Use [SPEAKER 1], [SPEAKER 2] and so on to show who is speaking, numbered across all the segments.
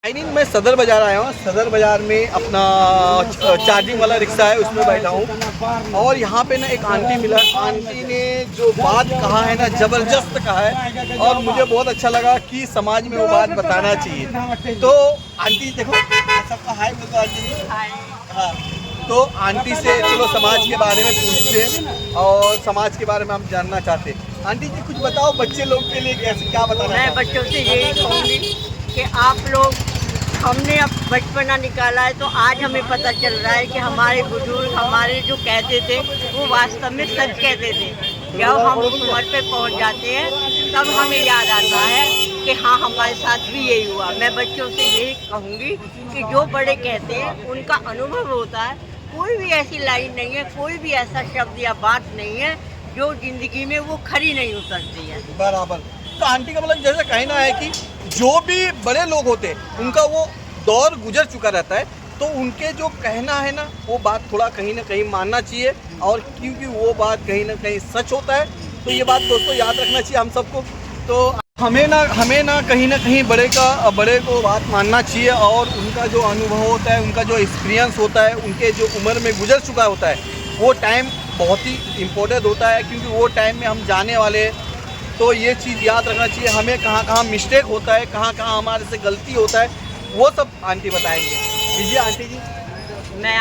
[SPEAKER 1] मैं सदर बाज़ार आया हूँ। सदर बाज़ार में अपना चार्जिंग वाला रिक्शा है, उसमें बैठा हूँ और यहाँ पे ना एक आंटी मिला। आंटी ने जो बात कहा है ना, ज़बरदस्त कहा है और मुझे बहुत अच्छा लगा कि समाज में वो बात बताना चाहिए। तो आंटी देखो, सबका हाय बोल दो आंटी जी। हाँ, तो आंटी से चलो समाज के बारे में पूछते हैं और समाज के बारे में हम जानना चाहते हैं। आंटी जी कुछ बताओ, बच्चे लोग के लिए कैसे क्या बताना
[SPEAKER 2] मैं
[SPEAKER 1] चाहते हैं?
[SPEAKER 2] बच्चों से यही कहूँगी कि आप लोग, हमने अब बचपना निकाला है तो आज हमें पता चल रहा है कि हमारे बुजुर्ग हमारे जो कहते थे वो वास्तव में सच कहते थे। जब हम उस उम्र पे पहुंच जाते हैं तब हमें याद आता है कि हाँ, हमारे साथ भी यही हुआ। मैं बच्चों से यही कहूँगी कि जो बड़े कहते हैं उनका अनुभव होता है। कोई भी ऐसी लाइन नहीं है, कोई भी ऐसा शब्द या बात नहीं है जो जिंदगी में वो खरी नहीं उतरती है।
[SPEAKER 1] बराबर। तो आंटी का मतलब जैसे कहना है कि जो भी बड़े लोग होते हैं उनका वो दौर गुजर चुका रहता है, तो उनके जो कहना है ना वो बात थोड़ा कहीं ना कहीं मानना चाहिए, और क्योंकि वो बात कहीं ना कहीं सच होता है। तो ये बात दोस्तों याद रखना चाहिए हम सबको। तो हमें ना कहीं बड़े को बात मानना चाहिए, और उनका जो अनुभव होता है, उनका जो एक्सपीरियंस होता है, उनके जो उम्र में गुजर चुका होता है, वो टाइम बहुत ही इम्पोर्टेंट होता है, क्योंकि वो टाइम में हम जाने वाले हैं। तो ये चीज़ याद रखना चाहिए हमें, कहाँ कहाँ मिस्टेक होता है, कहाँ कहाँ हमारे से गलती होता है, वो सब आंटी बताएंगे। जी आंटी जी।
[SPEAKER 2] मैं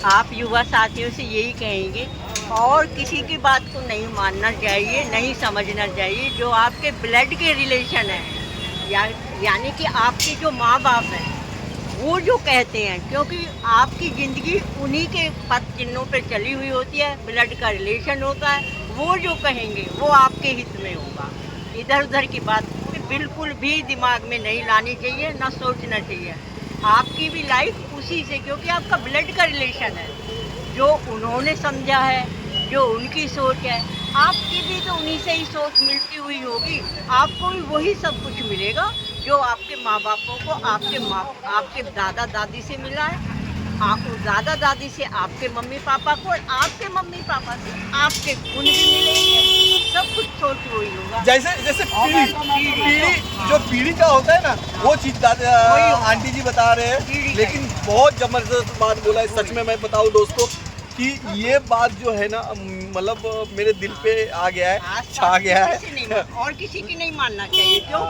[SPEAKER 2] आप युवा साथियों से यही कहेंगे, और किसी की बात को नहीं मानना चाहिए, नहीं समझना चाहिए। जो आपके ब्लड के रिलेशन है, यानी कि आपके जो माँ बाप हैं, वो जो कहते हैं, क्योंकि आपकी ज़िंदगी उन्हीं के पद चिन्हों पे चली हुई होती है, ब्लड का रिलेशन होता है। वो जो कहेंगे वो आपके हित में होगा। इधर उधर की बात बिल्कुल भी दिमाग में नहीं लानी चाहिए, ना सोचना चाहिए। आपकी भी लाइफ उसी से, क्योंकि आपका ब्लड का रिलेशन है। जो उन्होंने समझा है, जो उनकी सोच है, आपकी भी तो उन्हीं से ही सोच मिलती हुई होगी। आपको भी वही सब कुछ मिलेगा जो आपके माँ बापों को आपके दादा दादी से मिला है, आपको दादा दादी से आपके मम्मी पापा को, और आपके मम्मी पापा से आपके गुण भी मिलेंगे। सब कुछ सोच वही होगा।
[SPEAKER 1] जैसे जैसे पीढ़ी जो पीढ़ी का होता है ना, वो चीज़ आंटी जी बता रहे हैं, लेकिन बहुत ज़बरदस्त बात बोला है। सच में मैं बताऊँ दोस्तों कि ये बात जो है ना, मतलब मेरे दिल पे आ गया है, छा गया है।
[SPEAKER 2] और किसी की नहीं मानना चाहिए। क्यों?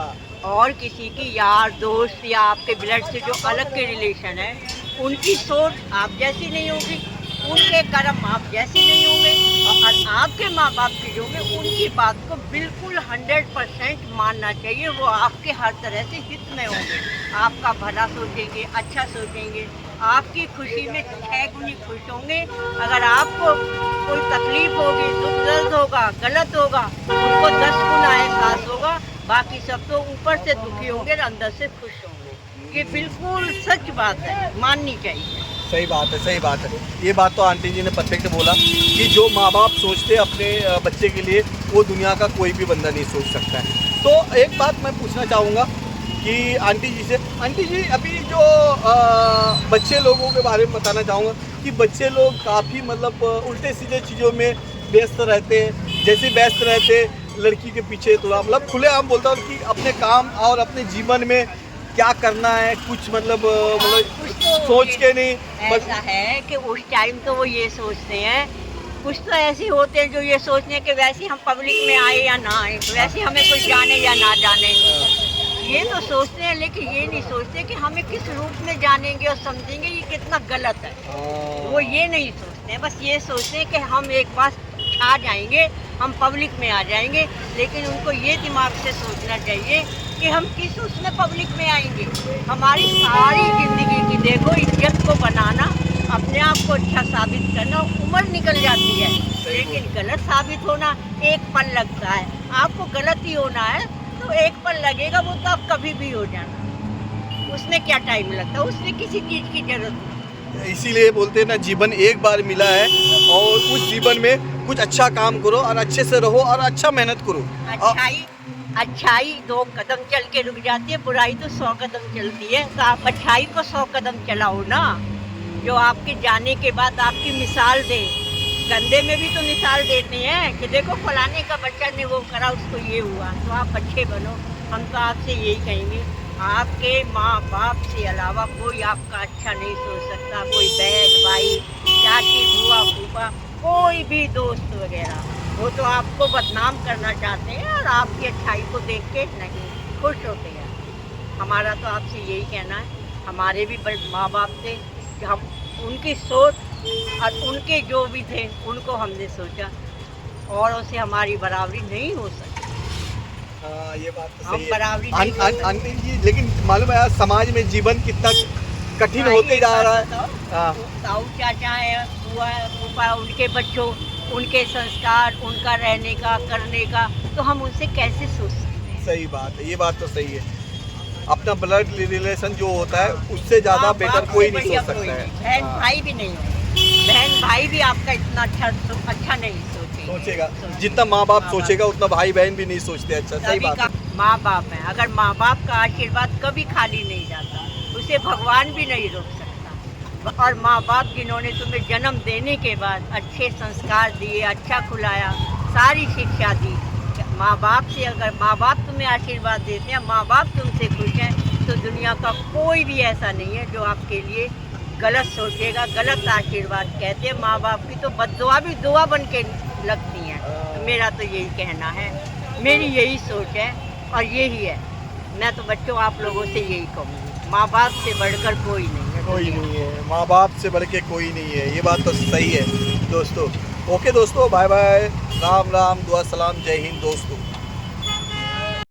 [SPEAKER 2] और किसी की यार दोस्त या आपके ब्लड से जो अलग के रिलेशन है, उनकी सोच आप जैसी नहीं होगी, उनके कर्म आप जैसे नहीं होंगे, और आपके माँ बाप की जो होंगे उनकी बात को बिल्कुल 100% मानना चाहिए। वो आपके हर तरह से हित में होंगे, आपका भला सोचेंगे, अच्छा सोचेंगे, आपकी खुशी में 6 गुनी खुश होंगे। अगर आपको कोई तकलीफ होगी, दुख दर्द होगा, गलत होगा, उनको 10 गुना एहसास होगा। बाकी सब तो ऊपर से दुखी होंगे और अंदर से खुश होंगे। ये बिल्कुल सच बात है, माननी चाहिए।
[SPEAKER 1] सही बात है, सही बात है। ये बात तो आंटी जी ने परफेक्ट बोला कि जो माँ बाप सोचते हैं अपने बच्चे के लिए, वो दुनिया का कोई भी बंदा नहीं सोच सकता है। तो एक बात मैं पूछना चाहूँगा कि आंटी जी से, आंटी जी अभी जो बच्चे लोगों के बारे में बताना चाहूँगा कि बच्चे लोग काफ़ी मतलब उल्टे सीधे चीज़ों में व्यस्त रहते हैं। जैसे व्यस्त रहते लड़की के पीछे, थोड़ा मतलब खुलेआम बोलता हूँ कि अपने काम और अपने जीवन में क्या करना है, कुछ मतलब सोच के नहीं।
[SPEAKER 2] ऐसा है कि उस टाइम तो वो ये सोचते हैं, कुछ तो ऐसे होते हैं जो ये सोचते हैं कि वैसे हम पब्लिक में आए या ना आए, वैसे हमें कुछ जाने या ना जाने, ये तो सोचते हैं। लेकिन ये नहीं सोचते कि हमें किस रूप में जानेंगे और समझेंगे ये कितना गलत है। वो ये नहीं सोचते हैं, बस ये सोचते हैं कि हम एक बार छा जाएंगे, हम पब्लिक में आ जाएंगे। लेकिन उनको ये दिमाग से सोचना चाहिए कि हम किस उसमें पब्लिक में आएंगे। हमारी सारी ज़िंदगी की देखो, इज्जत को बनाना, अपने आप को अच्छा साबित करना, उम्र निकल जाती है, लेकिन गलत साबित होना एक पल लगता है। आपको गलत ही होना है तो एक पल लगेगा, वो तो आप कभी भी हो जाना। उसमें क्या टाइम लगता है, उसमें किसी चीज़ की जरूरत नहीं।
[SPEAKER 1] इसीलिए बोलते हैं ना, जीवन एक बार मिला है, और उस जीवन में कुछ अच्छा काम करो और अच्छे से रहो और अच्छा मेहनत करो।
[SPEAKER 2] अच्छाई 2 कदम चल के रुक जाती है, बुराई तो 100 कदम चलती है। तो आप अच्छाई को 100 कदम चलाओ ना, जो आपके जाने के बाद आपकी मिसाल दे। गंदे में भी तो मिसाल देते हैं कि देखो फलाने का बच्चा ने वो करा, उसको ये हुआ। तो आप अच्छे बनो। हम तो आपसे यही कहेंगे आपके माँ बाप से अलावा कोई आपका अच्छा नहीं सोच सकता। कोई बहन भाई चाची बुआ फूफा कोई भी दोस्त वगैरह, वो तो आपको बदनाम करना चाहते हैं और आपकी अच्छाई को देख के नहीं खुश होते हैं। हमारा तो आपसे यही कहना है, हमारे भी बड़े माँ बाप थे कि हम उनकी सोच और उनके जो भी थे उनको हमने सोचा, औरों से हमारी बराबरी नहीं हो सकती।
[SPEAKER 1] हाँ, ये बात तो
[SPEAKER 2] हम
[SPEAKER 1] सही
[SPEAKER 2] बराबरी
[SPEAKER 1] है।
[SPEAKER 2] नहीं कर सकते।
[SPEAKER 1] आंटी जी, लेकिन मालूम है आज समाज में जीवन कितना कठिन होते जा रहा है। हाँ।
[SPEAKER 2] ताऊ चाचा है, बुआ है, फूफा, उनके बच्चों, उनके संस्कार, उनका रहने का करने का, तो हम उनसे कैसे सोच सकते हैं।
[SPEAKER 1] सही बात है, ये बात तो सही है। अपना ब्लड रिलेशन जो होता है उससे ज्यादा
[SPEAKER 2] माँ
[SPEAKER 1] बेटर
[SPEAKER 2] बाप
[SPEAKER 1] कोई
[SPEAKER 2] से
[SPEAKER 1] नहीं
[SPEAKER 2] बढ़िया
[SPEAKER 1] सोच
[SPEAKER 2] कोई
[SPEAKER 1] सकता है।
[SPEAKER 2] नहीं। बहन
[SPEAKER 1] हाँ,
[SPEAKER 2] भाई भी नहीं होंगे, बहन भाई भी आपका इतना अच्छा नहीं
[SPEAKER 1] सोचेगा जितना माँ बाप सोचेगा उतना भाई बहन भी नहीं सोचते। अच्छा, सही
[SPEAKER 2] सभी
[SPEAKER 1] बात
[SPEAKER 2] का
[SPEAKER 1] है।
[SPEAKER 2] माँ बाप है, अगर माँ बाप का आशीर्वाद कभी खाली नहीं जाता, उसे भगवान भी नहीं रोक सकता। और माँ बाप जिन्होंने तुम्हें जन्म देने के बाद अच्छे संस्कार दिए, अच्छा खिलाया, सारी शिक्षा दी, माँ बाप से अगर माँ बाप तुम्हें आशीर्वाद देते हैं, माँ बाप तुमसे खुश हैं, तो दुनिया का कोई भी ऐसा नहीं है जो आपके लिए गलत सोचेगा, गलत आशीर्वाद। कहते हैं माँ बाप की तो बद्दुआ भी दुआ बन के लगती हैं। तो मेरा तो यही कहना है, मेरी यही सोच है और यही है। मैं तो बच्चों आप लोगों से यही कहूँगी, माँ बाप से बढ़कर कोई नहीं है।
[SPEAKER 1] कोई नहीं है, माँ बाप से बढ़ के कोई नहीं है, ये बात तो सही है दोस्तों। ओके दोस्तों, बाय बाय, राम राम, दुआ सलाम, जय हिंद दोस्तों।